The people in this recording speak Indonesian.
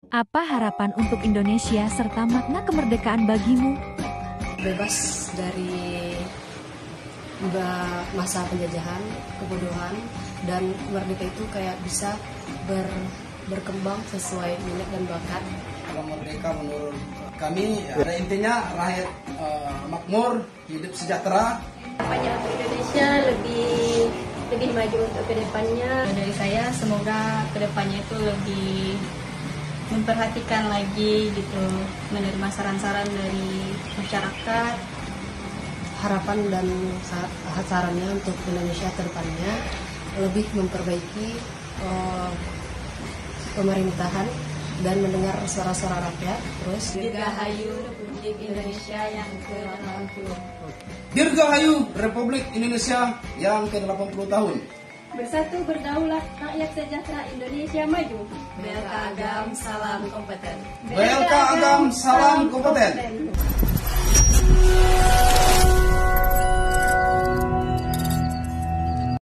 Apa harapan untuk Indonesia serta makna kemerdekaan bagimu? Bebas dari masa penjajahan, kebodohan, dan merdeka itu kayak bisa berkembang sesuai minat dan bakat. Kalau merdeka menurut kami, pada intinya rakyat makmur, hidup sejahtera. Harapannya untuk Indonesia lebih maju untuk kedepannya. Dari saya semoga kedepannya itu lebih memperhatikan lagi gitu, menerima saran-saran dari masyarakat. Harapan dan sarannya untuk Indonesia ke depannya lebih memperbaiki pemerintahan dan mendengar suara-suara rakyat. Terus Dirgahayu Republik Indonesia yang ke-80. Dirgahayu Republik Indonesia yang ke-80 tahun. Bersatu berdaulat, rakyat sejahtera Indonesia maju. Belka Agam, salam kompeten. Belka Agam, salam kompeten.